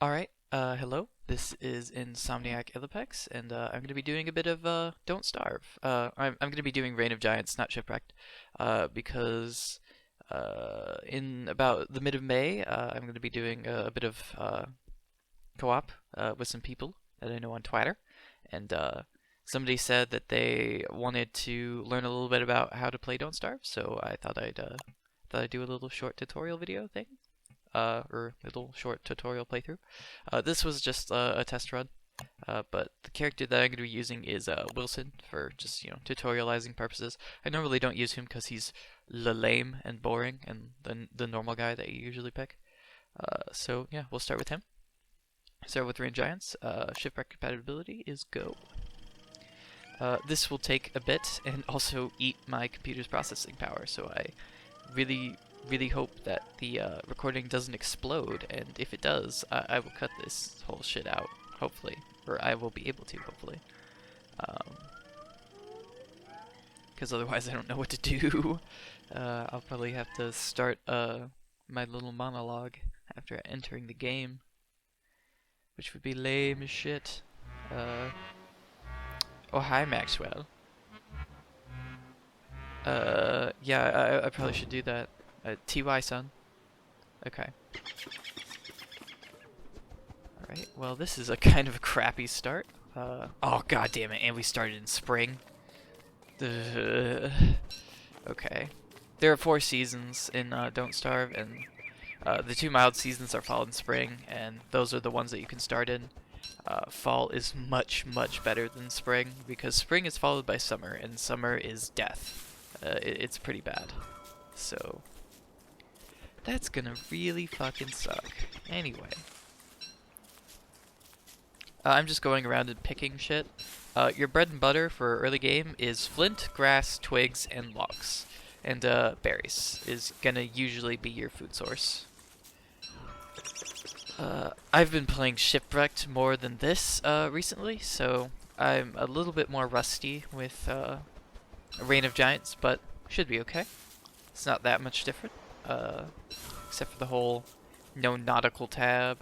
Alright, hello. This is Insomniac Illipex, and I'm going to be doing a bit of Don't Starve. I'm going to be doing Reign of Giants, not Shipwrecked, because in about the mid of May, I'm going to be doing a bit of co-op with some people that I know on Twitter, and somebody said that they wanted to learn a little bit about how to play Don't Starve, so I thought I'd do a little short tutorial video thing. Or a little short tutorial playthrough. This was just a test run, but the character that I'm going to be using is Wilson for just, tutorializing purposes. I normally don't use him because he's lame and boring and the normal guy that you usually pick. So yeah, we'll start with him. Start with Rain Giants. Shipwreck compatibility is go. This will take a bit and also eat my computer's processing power, so I really hope that the recording doesn't explode, and if it does, I will cut this whole shit out, hopefully. Or I will be able to, hopefully. Because otherwise I don't know what to do. I'll probably have to start my little monologue after entering the game, which would be lame as shit. Oh, hi, Maxwell. Yeah, I probably should do that. TY, son. Okay. Alright, well, this is a kind of a crappy start. Oh, god damn it, and we started in spring. Okay. There are 4 seasons in Don't Starve, and the 2 mild seasons are fall and spring, and those are the ones that you can start in. Fall is much better than spring, because spring is followed by summer, and summer is death. It's pretty bad. So that's gonna really fucking suck. Anyway. I'm just going around and picking shit. Your bread and butter for early game is flint, grass, twigs, and logs. And berries is gonna usually be your food source. I've been playing Shipwrecked more than this recently, so I'm a little bit more rusty with Reign of Giants, but should be okay. It's not that much different. Except for the whole no nautical tab,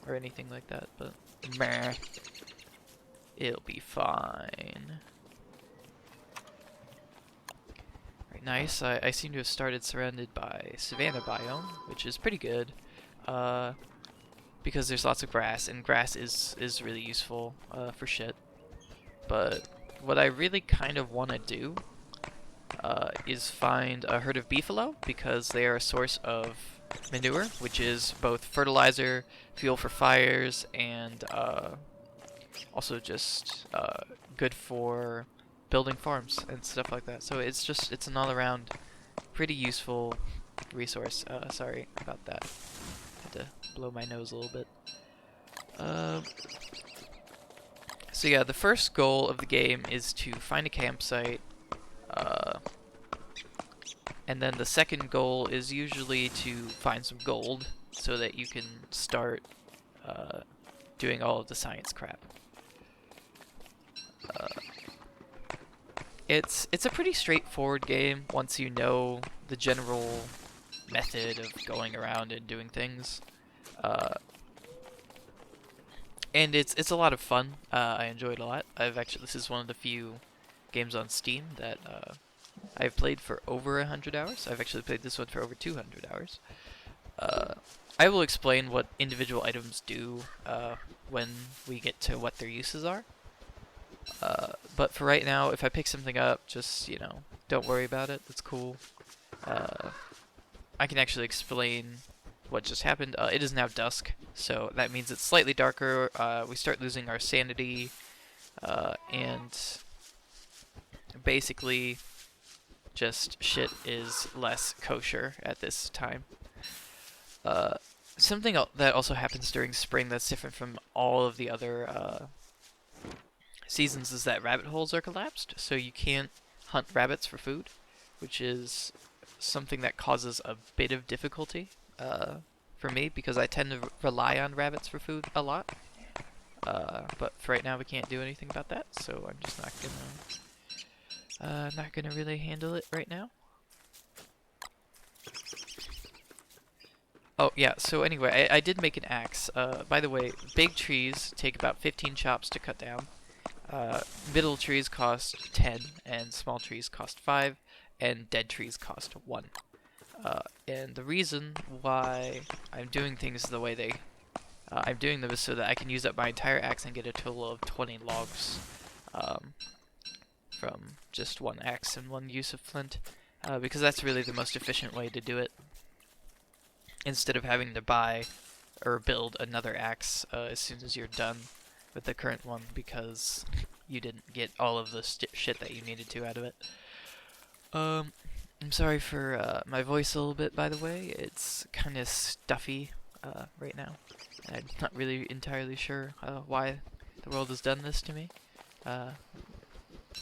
or anything like that, but meh. It'll be fine. Right, nice. I seem to have started surrounded by savanna biome, which is pretty good, because there's lots of grass, and grass is really useful for shit. But what I really kind of want to do is find a herd of beefalo, because they are a source of manure, which is both fertilizer, fuel for fires, and also just good for building farms and stuff like that. So it's an all-around pretty useful resource. Sorry about that. Had to blow my nose a little bit. So yeah, the first goal of the game is to find a campsite. And then the second goal is usually to find some gold so that you can start doing all of the science crap. It's a pretty straightforward game once you know the general method of going around and doing things. And it's a lot of fun. I enjoy it a lot. This is one of the few games on Steam that I've played for over 100 hours. I've actually played this one for over 200 hours. I will explain what individual items do when we get to what their uses are. But for right now, if I pick something up, just, don't worry about it. It's cool. I can actually explain what just happened. It is now dusk, so that means it's slightly darker. We start losing our sanity, and basically just shit is less kosher at this time. Something that also happens during spring that's different from all of the other seasons is that rabbit holes are collapsed, so you can't hunt rabbits for food, which is something that causes a bit of difficulty for me, because I tend to rely on rabbits for food a lot. But for right now we can't do anything about that, so I'm just not gonna really handle it right now. Oh, yeah, so anyway, I did make an axe. By the way, big trees take about 15 chops to cut down. Uh, Middle trees cost 10, and small trees cost 5, and dead trees cost 1. And the reason why I'm doing things the way I'm doing them is so that I can use up my entire axe and get a total of 20 logs um, from just one axe and one use of flint, because that's really the most efficient way to do it, instead of having to buy or build another axe as soon as you're done with the current one because you didn't get all of the shit that you needed to out of it. I'm sorry for my voice a little bit, by the way. It's kind of stuffy right now. I'm not really entirely sure why the world has done this to me. Uh,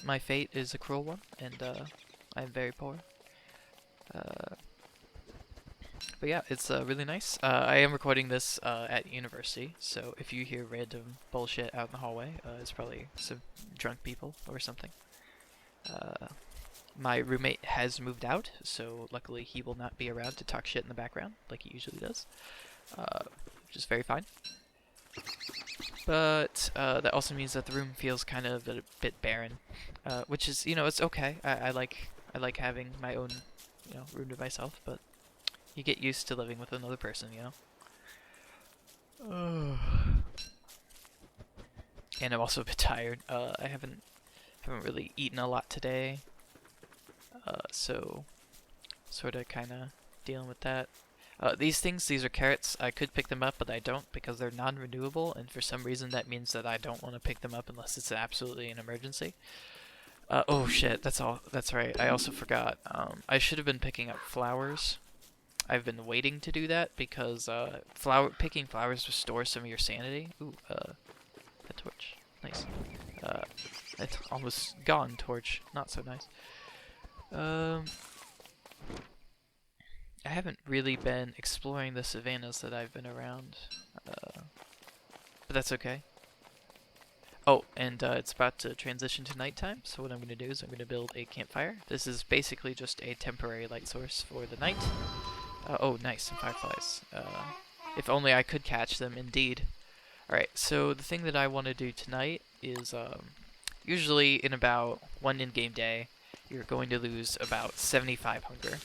my fate is a cruel one, and I'm very poor. But yeah, it's really nice. I am recording this at university, so if you hear random bullshit out in the hallway, it's probably some drunk people or something. My roommate has moved out, so luckily he will not be around to talk shit in the background like he usually does, which is very fine. But that also means that the room feels kind of a bit barren, which is, it's okay. I like having my own, room to myself, but you get used to living with another person, And I'm also a bit tired. I haven't really eaten a lot today, so sort of kind of dealing with that. These are carrots. I could pick them up, but I don't because they're non-renewable, and for some reason that means that I don't want to pick them up unless it's absolutely an emergency. Oh shit, that's right. I also forgot. I should have been picking up flowers. I've been waiting to do that because picking flowers restores some of your sanity. Ooh, a torch. Nice. It's almost gone torch. Not so nice. I haven't really been exploring the savannas that I've been around, but that's okay. Oh, and it's about to transition to nighttime, so what I'm going to do is I'm going to build a campfire. This is basically just a temporary light source for the night. Oh, nice, some fireflies. If only I could catch them, indeed. Alright, so the thing that I want to do tonight is, usually in about one in-game day, you're going to lose about 75 hunger.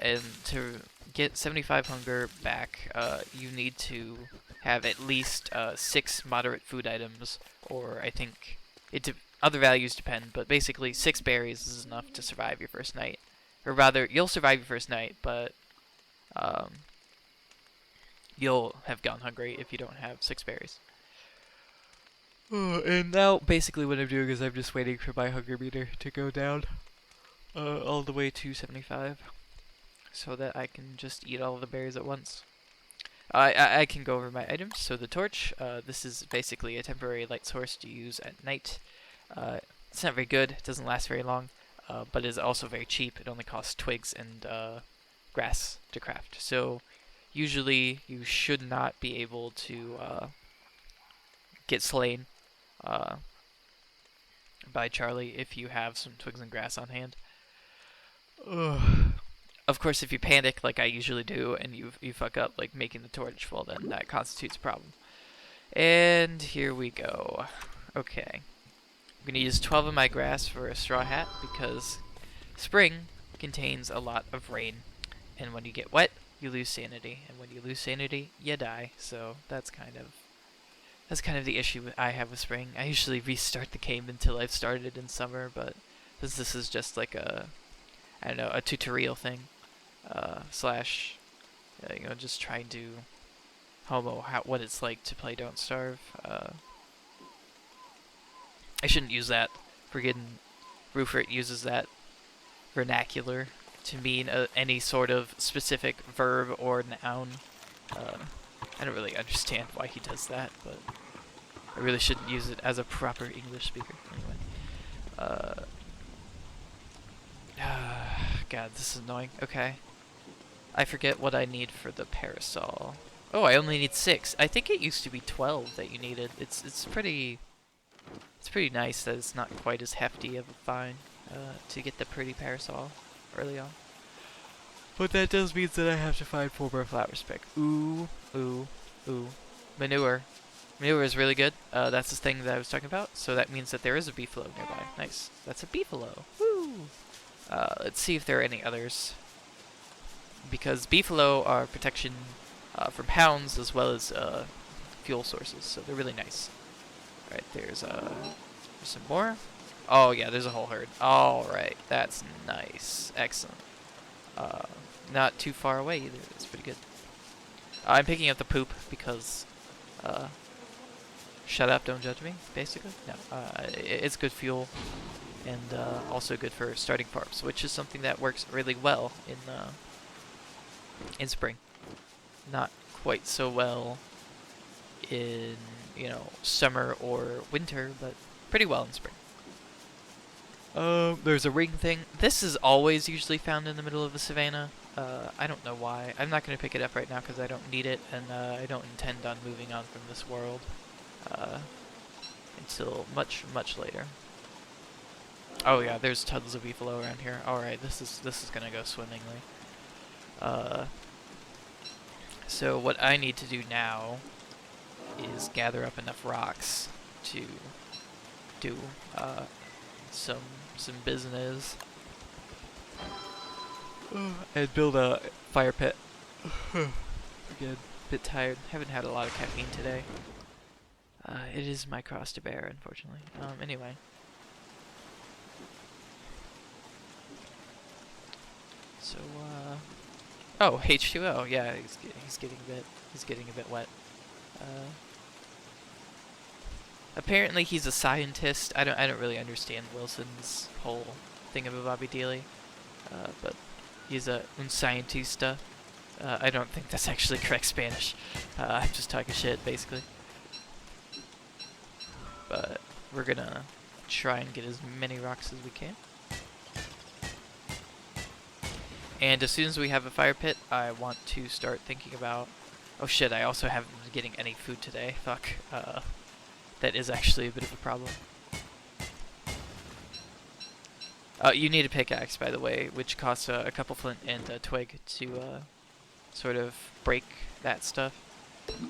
And to get 75 hunger back, you need to have at least 6 moderate food items, or I think other values depend, but basically 6 berries is enough to survive your first night. Or rather, you'll survive your first night, but you'll have gone hungry if you don't have 6 berries. And now, basically what I'm doing is I'm just waiting for my hunger meter to go down all the way to 75, so that I can just eat all of the berries at once. I can go over my items. So the torch, this is basically a temporary light source to use at night. It's not very good, it doesn't last very long, but is also very cheap. It only costs twigs and grass to craft. So usually you should not be able to get slain by Charlie if you have some twigs and grass on hand. Ugh. Of course, if you panic like I usually do and you fuck up like making the torch, well then that constitutes a problem. And here we go. Okay. I'm going to use 12 of my grass for a straw hat because spring contains a lot of rain. And when you get wet, you lose sanity. And when you lose sanity, you die. So that's kind of the issue I have with spring. I usually restart the game until I've started in summer, but this is just like a tutorial thing. Slash, just trying to homo what it's like to play Don't Starve. I shouldn't use that. Friggin' Roofert uses that vernacular to mean any sort of specific verb or noun. I don't really understand why he does that, but I really shouldn't use it as a proper English speaker. Anyway. God, this is annoying. Okay. I forget what I need for the parasol. Oh, I only need 6. I think it used to be 12 that you needed. It's pretty nice that it's not quite as hefty of a find to get the pretty parasol early on. What that does means that I have to find 4 more flowers to pick. Ooh, ooh, ooh. Manure. Manure is really good. That's the thing that I was talking about. So that means that there is a beefalo nearby. Nice. That's a beefalo. Woo! Let's see if there are any others. Because beefalo are protection from hounds as well as fuel sources. So they're really nice. Alright, there's some more. Oh yeah, there's a whole herd. Alright, that's nice. Excellent. Not too far away either. That's pretty good. I'm picking up the poop because shut up, don't judge me, basically. No, it's good fuel and also good for starting farms, which is something that works really well in spring. Not quite so well in, you know, summer or winter, but pretty well in spring. There's a ring thing. This is always usually found in the middle of the savannah. I don't know why. I'm not going to pick it up right now because I don't need it, and I don't intend on moving on from this world until much, much later. Oh yeah, there's tons of beefalo around here. Alright, this is going to go swimmingly. So what I need to do now is gather up enough rocks to do some business and build a fire pit. Again, a bit tired. Haven't had a lot of caffeine today. It is my cross to bear, unfortunately. Anyway. So, oh, H2O. Yeah, he's getting a bit wet. Apparently he's a scientist. I don't really understand Wilson's whole thingamabobby dealy. But he's un scientista. I don't think that's actually correct Spanish. I'm just talking shit, basically. But we're gonna try and get as many rocks as we can. And as soon as we have a fire pit, I want to start thinking about... Oh shit, I also haven't been getting any food today. Fuck. That is actually a bit of a problem. You need a pickaxe, by the way, which costs a couple flint and a twig to sort of break that stuff.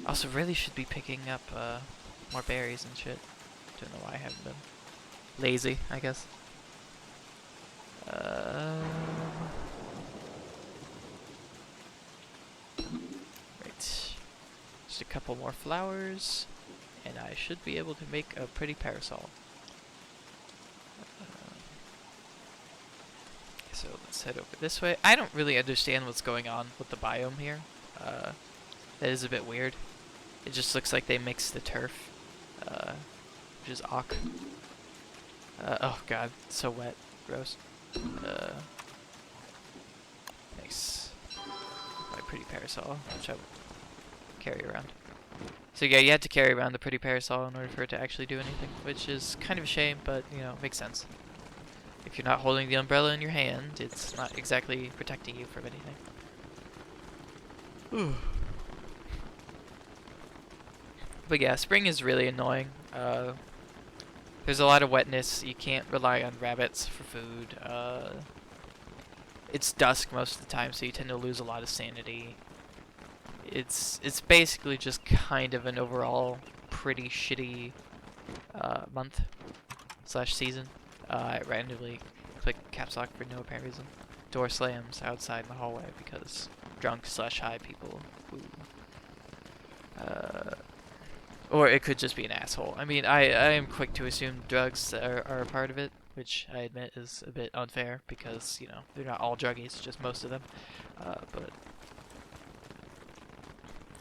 Also, really should be picking up more berries and shit. Don't know why I haven't been. Lazy, I guess. Right. Just a couple more flowers, and I should be able to make a pretty parasol. So let's head over this way. I don't really understand what's going on with the biome here. That is a bit weird. It just looks like they mixed the turf, which is awk. Oh god, it's so wet. Gross. Nice. My pretty parasol, which I will carry around. So yeah, you had to carry around the pretty parasol in order for it to actually do anything, which is kind of a shame, but, you know, makes sense. If you're not holding the umbrella in your hand, it's not exactly protecting you from anything. Ooh. But yeah, spring is really annoying. There's a lot of wetness. You can't rely on rabbits for food. It's dusk most of the time, so you tend to lose a lot of sanity. It's basically just kind of an overall pretty shitty month / season. I randomly click caps lock for no apparent reason. Door slams outside in the hallway because drunk / high people. Ooh. Or it could just be an asshole. I mean, I am quick to assume drugs are a part of it, which I admit is a bit unfair because, you know, they're not all druggies, just most of them. But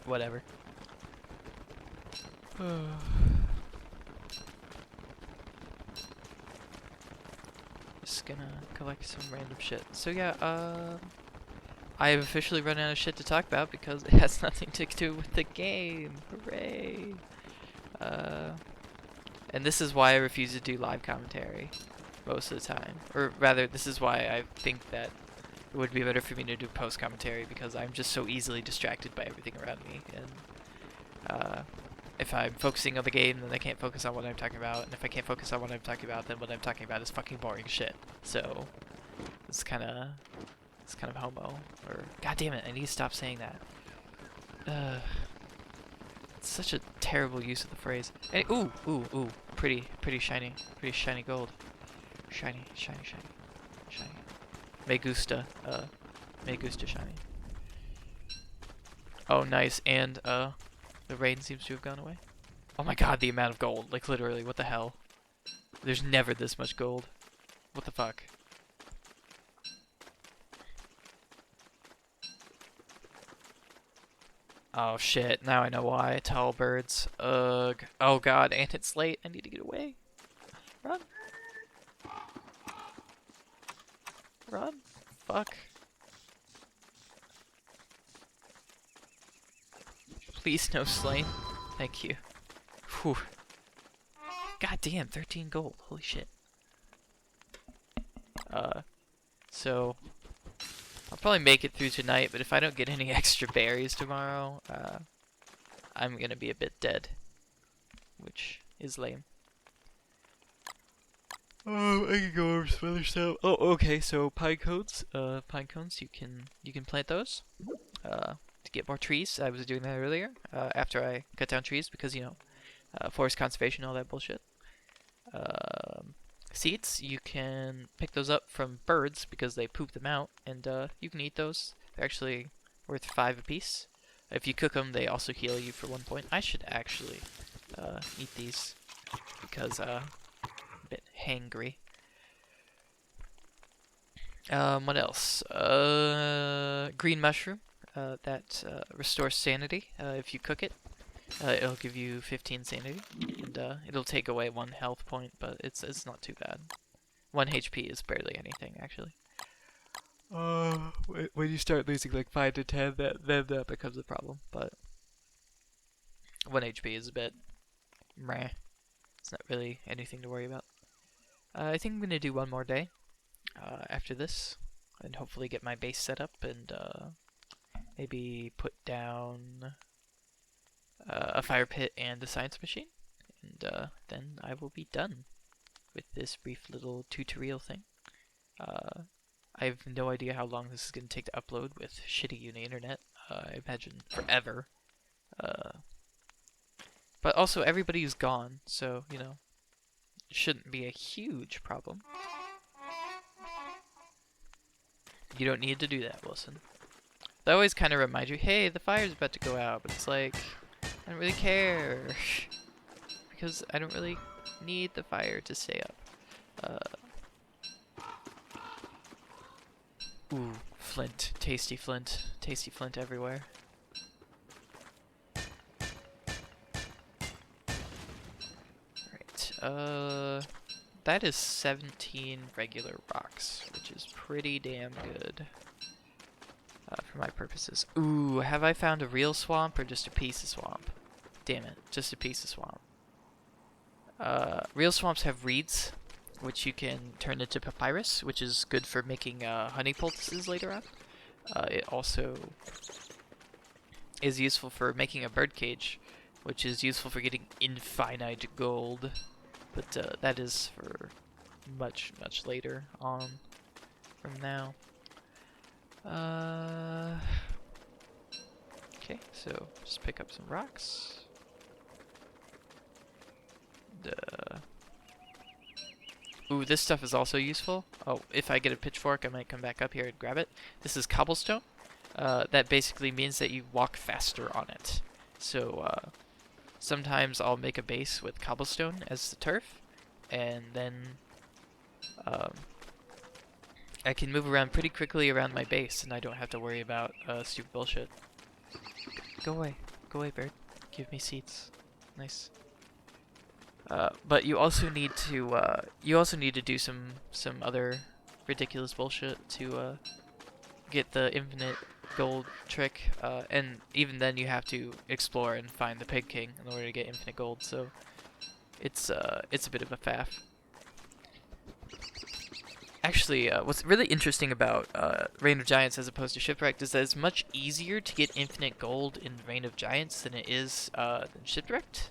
whatever. Just gonna collect some random shit. So yeah, I have officially run out of shit to talk about because it has nothing to do with the game. Hooray! And this is why I refuse to do live commentary most of the time. Or rather, this is why I think that it would be better for me to do post commentary because I'm just so easily distracted by everything around me. And if I'm focusing on the game, then I can't focus on what I'm talking about. And if I can't focus on what I'm talking about, then what I'm talking about is fucking boring shit. So it's kind of It's kind of homo. Or God damn it! I need to stop saying that. It's such a terrible use of the phrase. Hey, ooh, ooh, ooh! Pretty shiny gold. Shiny. Me gusta shiny. Oh, nice. And the rain seems to have gone away. Oh my god, the amount of gold. Like, literally, what the hell? There's never this much gold. What the fuck? Oh shit, now I know why. Tall birds. Ugh. Oh god, and it's late. I need to get away. Run. Run. Fuck. Please no slain. Thank you. Whew. God damn, 13 gold. Holy shit. So I'll probably make it through tonight, but if I don't get any extra berries tomorrow, I'm gonna be a bit dead, which is lame. Oh, I can go over some other stuff. Oh, okay. So pine cones, you can plant those to get more trees. I was doing that earlier after I cut down trees because forest conservation, all that bullshit. Seeds, you can pick those up from birds because they poop them out, and you can eat those. They're actually worth 5 apiece. If you cook them, they also heal you for 1 point. I should actually eat these because a bit hangry. What else? Green mushroom that restores sanity if you cook it. It'll give you 15 sanity, and it'll take away 1 health point, but it's not too bad. 1 HP is barely anything, actually. When you start losing like 5 to 10, that becomes a problem, but 1 HP is a bit meh. It's not really anything to worry about. I think I'm gonna do 1 more day after this, and hopefully get my base set up, and maybe put down a fire pit and a science machine, and then I will be done with this brief little tutorial thing. I have no idea how long this is going to take to upload with shitty uni internet. I imagine forever. But also everybody's gone, so, it shouldn't be a huge problem. You don't need to do that, Wilson. They always kind of remind you, hey, the fire's about to go out, but it's like, I don't really care, because I don't really need the fire to stay up. Ooh, flint, tasty flint everywhere. Alright, that is 17 regular rocks, which is pretty damn good. For my purposes. Ooh, have I found a real swamp or just a piece of swamp? Damn it, just a piece of swamp. Real swamps have reeds, which you can turn into papyrus, which is good for making honey poultices later on. It also is useful for making a bird cage, which is useful for getting infinite gold. But that is for much later on from now. Okay, so just pick up some rocks. Ooh, this stuff is also useful. Oh, if I get a pitchfork, I might come back up here and grab it. This is cobblestone. That basically means that you walk faster on it. So, sometimes I'll make a base with cobblestone as the turf, and then I can move around pretty quickly around my base, and I don't have to worry about stupid bullshit. Go away, bird. Give me seeds. Nice. But you also need to do some other ridiculous bullshit to get the infinite gold trick, and even then you have to explore and find the Pig King in order to get infinite gold. So it's a bit of a faff. Actually, what's really interesting about Reign of Giants as opposed to Shipwrecked is that it's much easier to get infinite gold in Reign of Giants than it is in Shipwrecked.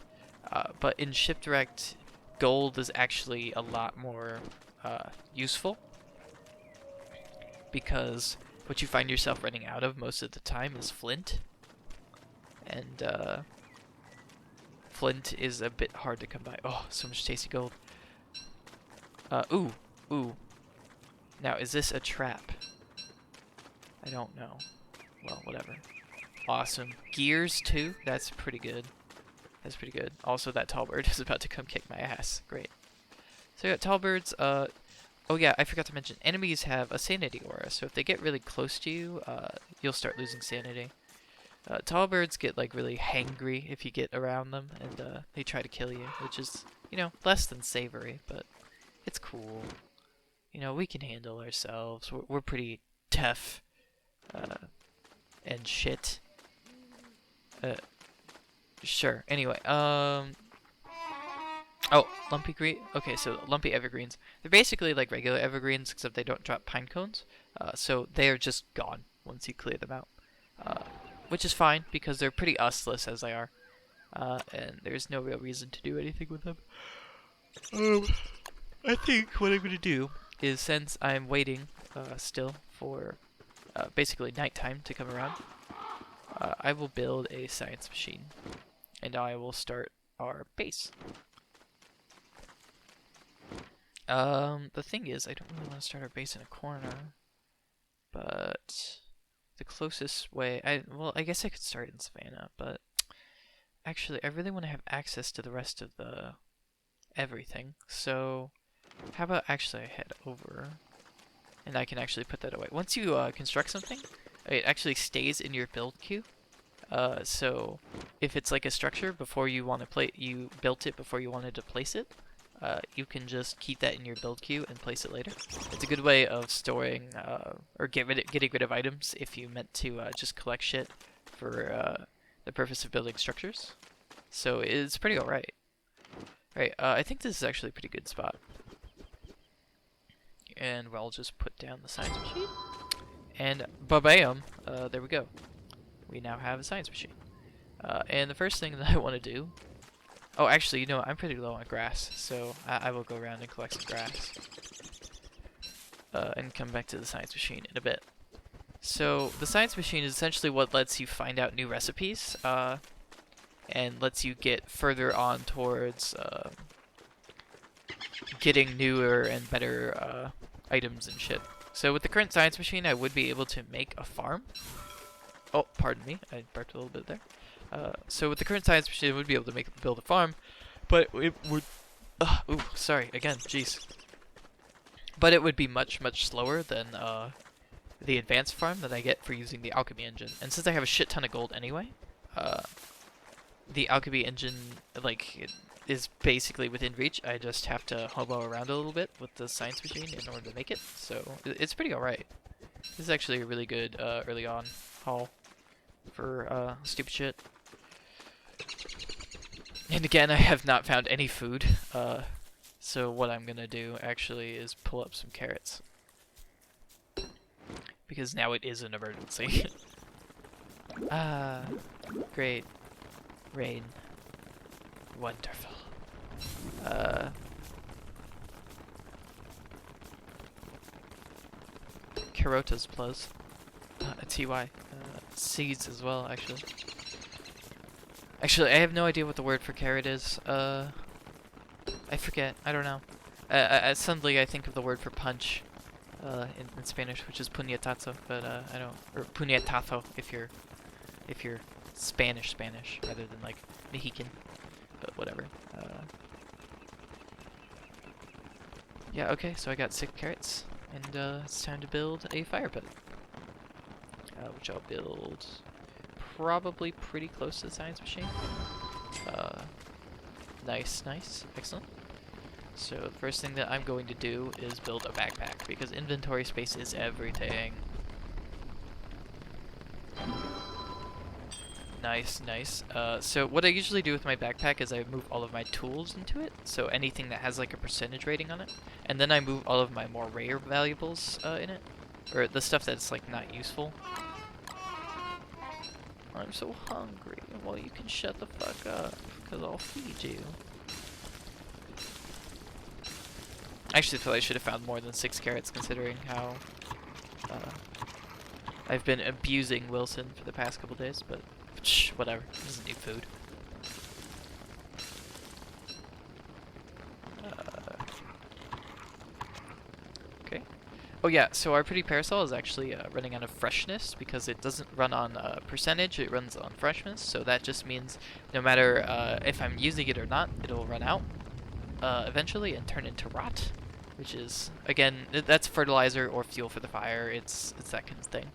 But in Shipwrecked, gold is actually a lot more useful because what you find yourself running out of most of the time is flint. And flint is a bit hard to come by. Oh, so much tasty gold. Ooh. Now, is this a trap? I don't know. Well, whatever. Awesome. Gears, too? That's pretty good. That's pretty good. Also, that tall bird is about to come kick my ass. Great. So, yeah, tall birds, oh yeah, I forgot to mention, enemies have a sanity aura, so if they get really close to you, you'll start losing sanity. Tall birds get, like, really hangry if you get around them, and they try to kill you, which is, you know, less than savory, but it's cool. You know, we can handle ourselves. We're pretty tough, and shit. Sure. Anyway, oh, lumpy green. Okay, so lumpy evergreens. They're basically like regular evergreens, except they don't drop pine cones. So they are just gone once you clear them out. Which is fine, because they're pretty useless as they are. And there's no real reason to do anything with them. I think what I'm going to do is, since I'm waiting still for basically nighttime to come around, I will build a science machine. And I will start our base. The thing is, I don't really want to start our base in a corner, but the closest way, well, I guess I could start in Savannah, but actually, I really want to have access to the rest of the everything, so how about actually I head over, and I can actually put that away. Once you construct something, it actually stays in your build queue. So if it's like a structure before you want to you built it before you wanted to place it, you can just keep that in your build queue and place it later. It's a good way of storing or getting rid of items if you meant to just collect shit for the purpose of building structures. So it's pretty alright. Right, I think this is actually a pretty good spot. And I'll just put down the science machine. And ba-bam! There we go. We now have a science machine. And the first thing that I want to do... Oh, actually, you know what? I'm pretty low on grass, so I will go around and collect some grass. And come back to the science machine in a bit. So, the science machine is essentially what lets you find out new recipes, and lets you get further on towards getting newer and better items and shit. So with the current science machine, I would be able to make a farm. Oh, pardon me, I burped a little bit there. So with the current science machine, I would be able to build a farm, but it would... ooh, sorry, again, jeez. But it would be much, much slower than the advanced farm that I get for using the alchemy engine. And since I have a shit ton of gold anyway, the alchemy engine, like, it is basically within reach. I just have to hobo around a little bit with the science machine in order to make it. So it's pretty alright. This is actually a really good early on haul for stupid shit. And again, I have not found any food. So what I'm gonna do actually is pull up some carrots. Because now it is an emergency. Ah, great. Rain. Wonderful. Carotas plus. TY. Seeds as well, actually. Actually, I have no idea what the word for carrot is. I forget. I don't know. Suddenly I think of the word for punch in Spanish, which is puñetazo, but I don't... Or puñetazo if you're Spanish rather than like Mexican, but whatever. Yeah, okay, so I got 6 carrots, and it's time to build a fire pit, which I'll build probably pretty close to the science machine. Nice, excellent. So the first thing that I'm going to do is build a backpack, because inventory space is everything. Nice. So what I usually do with my backpack is I move all of my tools into it, so anything that has like a percentage rating on it, and then I move all of my more rare valuables in it, or the stuff that's like not useful. I'm so hungry. Well, you can shut the fuck up, because I'll feed you. I actually feel I should have found more than 6 carrots, considering how I've been abusing Wilson for the past couple days, but whatever. He doesn't need food. Okay. Oh yeah, so our pretty parasol is actually running out of freshness because it doesn't run on percentage, it runs on freshness. So that just means no matter if I'm using it or not, it'll run out eventually and turn into rot, which is, again, that's fertilizer or fuel for the fire. It's that kind of thing.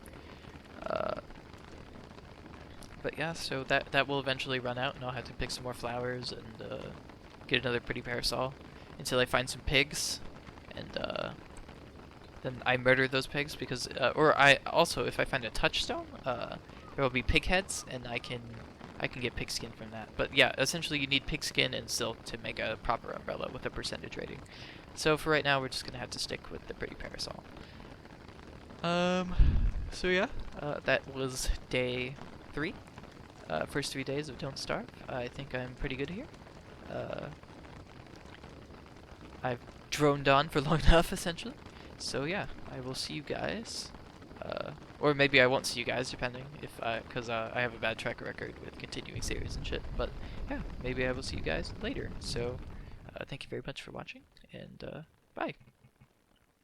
But yeah, so that will eventually run out, and I'll have to pick some more flowers and get another pretty parasol until I find some pigs, and then I murder those pigs because, or I also, if I find a touchstone, there will be pig heads, and I can get pig skin from that. But yeah, essentially you need pig skin and silk to make a proper umbrella with a percentage rating. So for right now, we're just gonna have to stick with the pretty parasol. So yeah, that was day 3. First 3 days of Don't Starve. I think I'm pretty good here. I've droned on for long enough, essentially. So yeah, I will see you guys. Or maybe I won't see you guys, depending if because I have a bad track record with continuing series and shit. But yeah, maybe I will see you guys later. So thank you very much for watching, and bye.